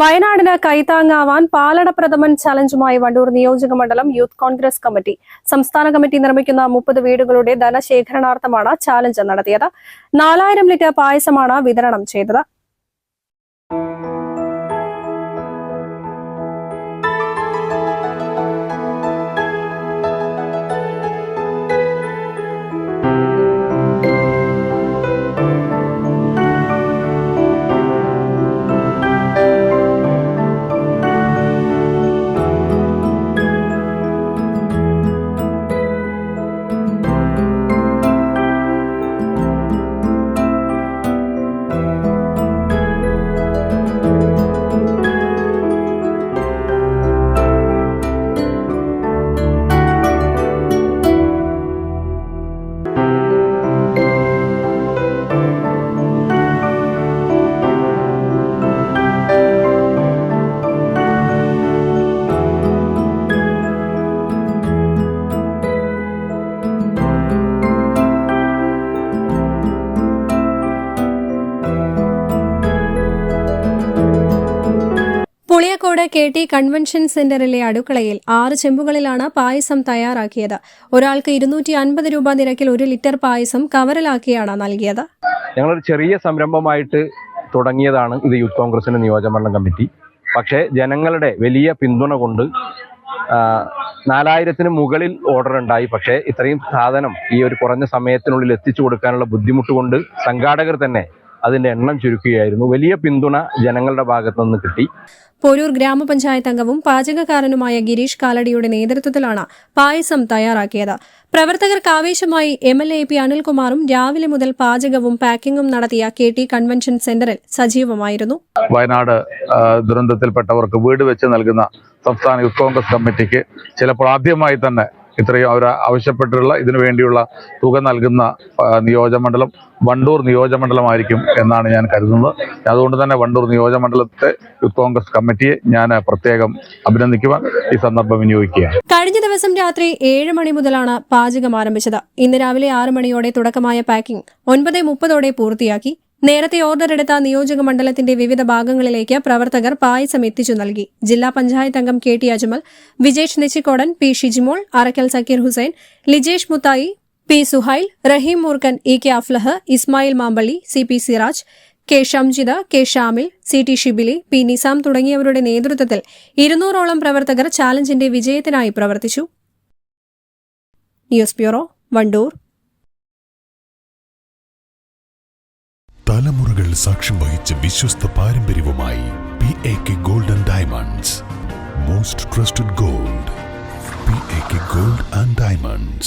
വയനാടിന് കൈത്താങ്ങാവാൻ പാലട പ്രഥമൻ ചലഞ്ചുമായി വണ്ടൂർ നിയോജക മണ്ഡലം യൂത്ത് കോൺഗ്രസ് കമ്മിറ്റി. സംസ്ഥാന കമ്മിറ്റി നിർമ്മിക്കുന്ന 30 വീടുകളുടെ ധനശേഖരണാർത്ഥമാണ് ചാലഞ്ച് നടത്തിയത്. 4000 ലിറ്റർ പായസമാണ് വിതരണം ചെയ്തത്. പുളിയക്കോട് KT കൺവെൻഷൻ സെന്ററിലെ അടുക്കളയിൽ 6 ചെമ്പുകളിലാണ് പായസം തയ്യാറാക്കിയത്. ഒരാൾക്ക് 250 രൂപ നിരക്കിൽ 1 ലിറ്റർ പായസം കവറിലാക്കിയാണ് നൽകിയത്. ഞങ്ങളൊരു ചെറിയ സംരംഭമായിട്ട് തുടങ്ങിയതാണ് ഇത് യൂത്ത് കോൺഗ്രസിന്റെ നിയോജകമണ്ഡലം കമ്മിറ്റി. പക്ഷേ ജനങ്ങളുടെ വലിയ പിന്തുണ കൊണ്ട് 4000-ന് മുകളിൽ ഓർഡർ ഉണ്ടായി. പക്ഷേ ഇത്രയും സാധനം ഈ ഒരു കുറഞ്ഞ സമയത്തിനുള്ളിൽ എത്തിച്ചു കൊടുക്കാനുള്ള ബുദ്ധിമുട്ട് കൊണ്ട് സംഘാടകർ തന്നെ അതിന്റെ എണ്ണം ചുരുക്കുകയായിരുന്നു. വലിയ പിന്തുണ ജനങ്ങളുടെ ഭാഗത്തു നിന്ന് കിട്ടി. പോരൂർ ഗ്രാമപഞ്ചായത്ത് അംഗവും പാചകക്കാരനുമായ ഗിരീഷ് കാലടിയുടെ നേതൃത്വത്തിലാണ് പായസം തയ്യാറാക്കിയത്. പ്രവർത്തകർക്ക് ആവേശമായി MLA AP അനിൽകുമാറും രാവിലെ മുതൽ പാചകവും പാക്കിംഗും നടത്തിയ KT കൺവെൻഷൻ സെന്ററിൽ സജീവമായിരുന്നു. വയനാട് ദുരന്തത്തിൽപ്പെട്ടവർക്ക് വീട് വെച്ച് നൽകുന്ന സംസ്ഥാന യൂത്ത് കോൺഗ്രസ് കമ്മിറ്റിക്ക് ചിലപ്പോൾ ആദ്യമായി തന്നെ ഇത്രയും അവർ ആവശ്യപ്പെട്ടിട്ടുള്ള ഇതിനു വേണ്ടിയുള്ള തുക നൽകുന്ന നിയോജകമണ്ഡലം വണ്ടൂർ നിയോജകമണ്ഡലമായിരിക്കും എന്നാണ് ഞാൻ കരുതുന്നത്. അതുകൊണ്ട് തന്നെ വണ്ടൂർ നിയോജകമണ്ഡലത്തെ യൂത്ത് കോൺഗ്രസ് കമ്മിറ്റിയെ ഞാൻ പ്രത്യേകം അഭിനന്ദിക്കുവാൻ ഈ സന്ദർഭം വിനിയോഗിക്കുകയാണ്. കഴിഞ്ഞ ദിവസം രാത്രി 7 മണി മുതലാണ് പാചകം ആരംഭിച്ചത്. ഇന്ന് രാവിലെ 6 മണിയോടെ തുടക്കമായ പാക്കിംഗ് 9:30 പൂർത്തിയാക്കി. നേരത്തെ ഓർഡർ എടുത്ത നിയോജക മണ്ഡലത്തിന്റെ വിവിധ ഭാഗങ്ങളിലേക്ക് പ്രവർത്തകർ പായസം എത്തിച്ചു നൽകി. ജില്ലാ പഞ്ചായത്ത് അംഗം KT Ajmal, Vijesh Nechikkodan, P Shijimol, Arakkal Zakir Hussain, Lijesh മുത്തായി, P Suhail, റഹീം മൂർക്കൻ, EK Aflah, Ismail Mampally, CP Siraj, K ഷംജിദ, K Shamil, CT Shibili, P Nizam തുടങ്ങിയവരുടെ നേതൃത്വത്തിൽ 200ഓളം പ്രവർത്തകർ ചാലഞ്ചിന്റെ വിജയത്തിനായി പ്രവർത്തിച്ചു. News bureau, Wandoor. തലമുറകൾ സാക്ഷ്യം വഹിച്ച വിശ്വസ്ത പാരമ്പര്യവുമായി PAK Gold and Diamonds. Most trusted gold. PAK Gold and Diamonds.